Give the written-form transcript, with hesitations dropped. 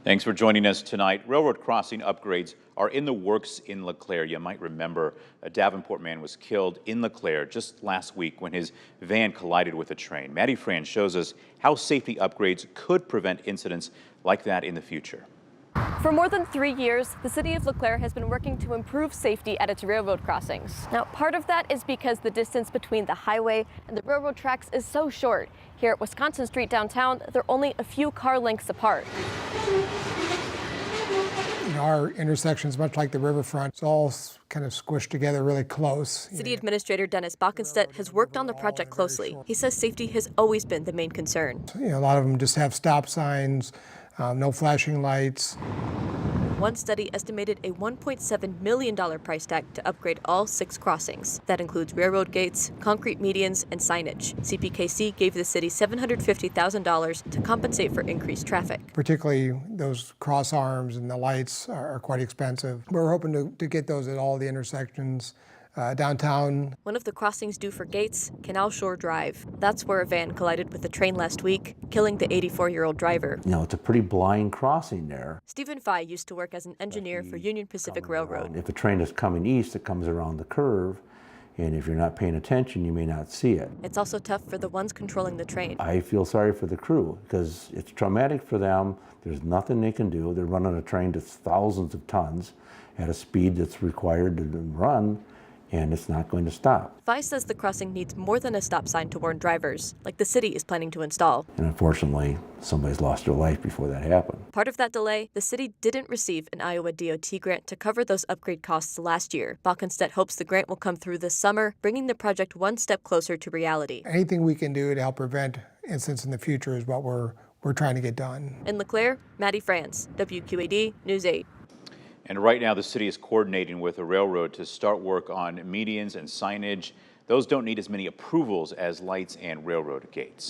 Thanks for joining us tonight. Railroad crossing upgrades are in the works in LeClaire. You might remember a Davenport man was killed in LeClaire just last week when his van collided with a train. Maddie Fran shows us how safety upgrades could prevent incidents like that in the future. For more than 3 years, the city of LeClaire has been working to improve safety at its railroad crossings. Now, part of that is because the distance between the highway and the railroad tracks is so short. Here at Wisconsin Street downtown, they're only a few car lengths apart. Our intersections, much like the riverfront, it's all kind of squished together really close. City Administrator Dennis Balkenstedt has worked on the project closely. He says safety has always been the main concern. A lot of them just have stop signs, no flashing lights. One study estimated a $1.7 million price tag to upgrade all 6 crossings. That includes railroad gates, concrete medians, and signage. CPKC gave the city $750,000 to compensate for increased traffic. Particularly those cross arms and the lights are quite expensive. We're hoping to get those at all the intersections downtown. One of the crossings due for gates, Canal Shore Drive. That's where a van collided with a train last week, killing the 84-year-old driver. It's a pretty blind crossing there. Stephen Fye used to work as an engineer for Union Pacific Railroad. If a train is coming east, it comes around the curve, and if you're not paying attention, you may not see it. It's also tough for the ones controlling the train. I feel sorry for the crew because it's traumatic for them. There's nothing they can do. They're running a train to thousands of tons at a speed that's required to run, and it's not going to stop. Fye says the crossing needs more than a stop sign to warn drivers, like the city is planning to install. And unfortunately, somebody's lost their life before that happened. Part of that delay, the city didn't receive an Iowa DOT grant to cover those upgrade costs last year. Balkenstedt hopes the grant will come through this summer, bringing the project one step closer to reality. Anything we can do to help prevent incidents in the future is what we're trying to get done. In LeClaire, Maddie Franz, WQAD News 8. And right now, the city is coordinating with the railroad to start work on medians and signage. Those don't need as many approvals as lights and railroad gates.